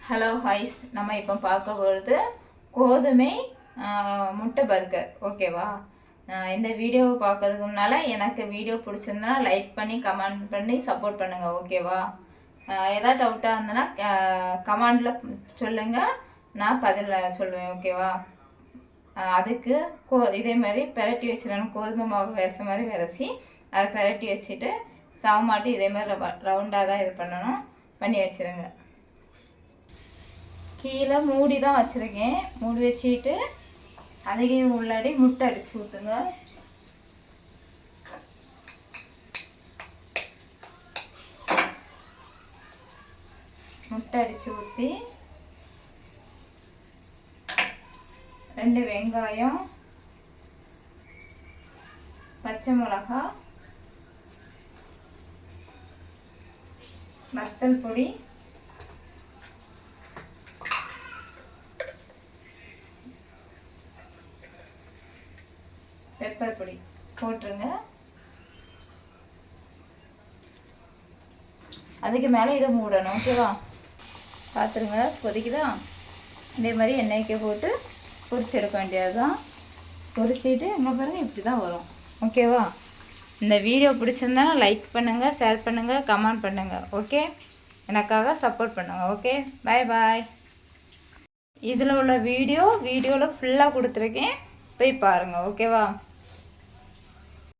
Hello ஹாய்ஸ், நம்ம இப்போ பார்க்க போகிறது கோதுமை முட்டை பர்கர். ஓகேவா? இந்த வீடியோவை பார்க்கறதுக்கு முன்னால் எனக்கு வீடியோ பிடிச்சிருந்தா லைக் பண்ணி கமெண்ட் பண்ணி சப்போர்ட் பண்ணுங்கள். ஓகேவா? ஏதாவது டவுட்டாக இருந்ததுன்னா கமெண்டில் சொல்லுங்கள், நான் பதில் சொல்லுவேன். ஓகேவா? அதுக்கு இதே மாதிரி பெரட்டி வச்சிடணும். கோதுமை மாவு விரச மாதிரி விரசி அதை பெரட்டி வச்சுட்டு சவமாட்டி இதே மாதிரி ரவுண்டாக தான் இது பண்ணி வச்சுருங்க. கீழே மூடி தான் வச்சுருக்கேன். மூடி வச்சுட்டு அதுக்கே உள்ளாடி முட்டை அடித்து ஊற்றுங்க. முட்டை அடித்து ஊற்றி 2 வெங்காயம், பச்சை மிளகா, வத்தல் பொடி, பெப்பர் பொடி போட்டுருங்க. அதுக்கு மேலே இதை மூடணும். ஓகேவா? பார்த்துருங்க, கொதிக்குதா? இதே மாதிரி எண்ணெய்க்கு போட்டு பொரிச்சு எடுக்க வேண்டியது தான். பொரிச்சிட்டு இங்கே பாருங்கள், இப்படி தான் வரும். ஓகேவா? இந்த வீடியோ பிடிச்சிருந்தா லைக் பண்ணுங்கள், ஷேர் பண்ணுங்கள், கமெண்ட் பண்ணுங்கள். ஓகே, எனக்காக சப்போர்ட் பண்ணுங்கள். ஓகே, பாய் பாய். இதில் உள்ள வீடியோவில் ஃபுல்லாக கொடுத்துருக்கேன், போய் பாருங்கள். ஓகேவா?